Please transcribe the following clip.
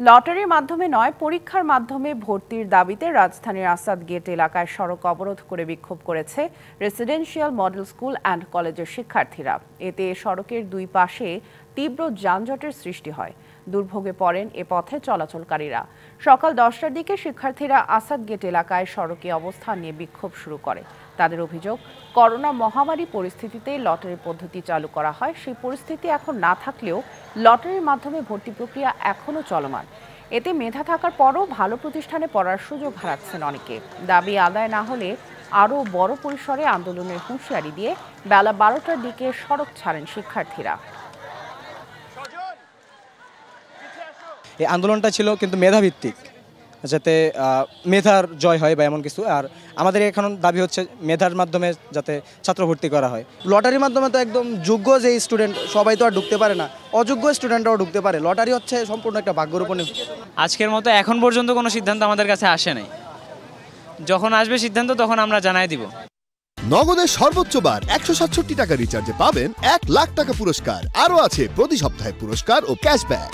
লটারির মাধ্যমে নয়, পরীক্ষার মাধ্যমে ভর্তির দাবিতে রাজধানীর আসাদ গেট এলাকায় সড়ক অবরোধ করে বিক্ষোভ করেছে রেসিডেন্সিয়াল মডেল স্কুল অ্যান্ড কলেজের শিক্ষার্থীরা। এতে সড়কের দুই পাশে তীব্র যানজটের সৃষ্টি হয়। দুর্ভোগে পড়েন এ পথে চলাচলকারীরা। সকাল 10টার দিকে শিক্ষার্থীরা আসাদ গেট এলাকায় সড়কে অবস্থান নিয়ে বিক্ষোভ শুরু করে। তাদের অভিযোগ, করোনা মহামারী পরিস্থিতিতে লটারি পদ্ধতি চালু করা হয়, সেই পরিস্থিতি এখন না থাকলেও লটারির মাধ্যমে ভর্তি প্রক্রিয়া এখনও চলমান। এতে মেধা থাকার পরও ভালো প্রতিষ্ঠানে পড়ার সুযোগ হারাচ্ছেন অনেকে। দাবি আদায় না হলে আরও বড় পরিসরে আন্দোলনের হুঁশিয়ারি দিয়ে বেলা 12টার দিকে সড়ক ছাড়েন শিক্ষার্থীরা। এই আন্দোলনটা ছিল কিন্তু মেধাভিত্তিক, যাতে মেধার জয় হয় বা এমন কিছু। আর আমাদের এখন দাবি হচ্ছে মেধার মাধ্যমে যাতে ছাত্র ভর্তি করা হয়। লটারির মাধ্যমে তো একদম যোগ্য যে স্টুডেন্ট সবাই তো আর ঢুকতে পারে না, অযোগ্য স্টুডেন্টরাও ঢুকতে পারে। লটারি হচ্ছে সম্পূর্ণ একটা ভাগ্যের উপর। আজকের মতো এখন পর্যন্ত কোনো সিদ্ধান্ত আমাদের কাছে আসে নাই। যখন আসবে সিদ্ধান্ত তখন আমরা জানাই দিব। নগদের সর্বোচ্চ বার 167 টাকা রিচার্জে পাবেন 1 লাখ টাকা পুরস্কার। আরও আছে প্রতি সপ্তাহে পুরস্কার ও ক্যাশব্যাক।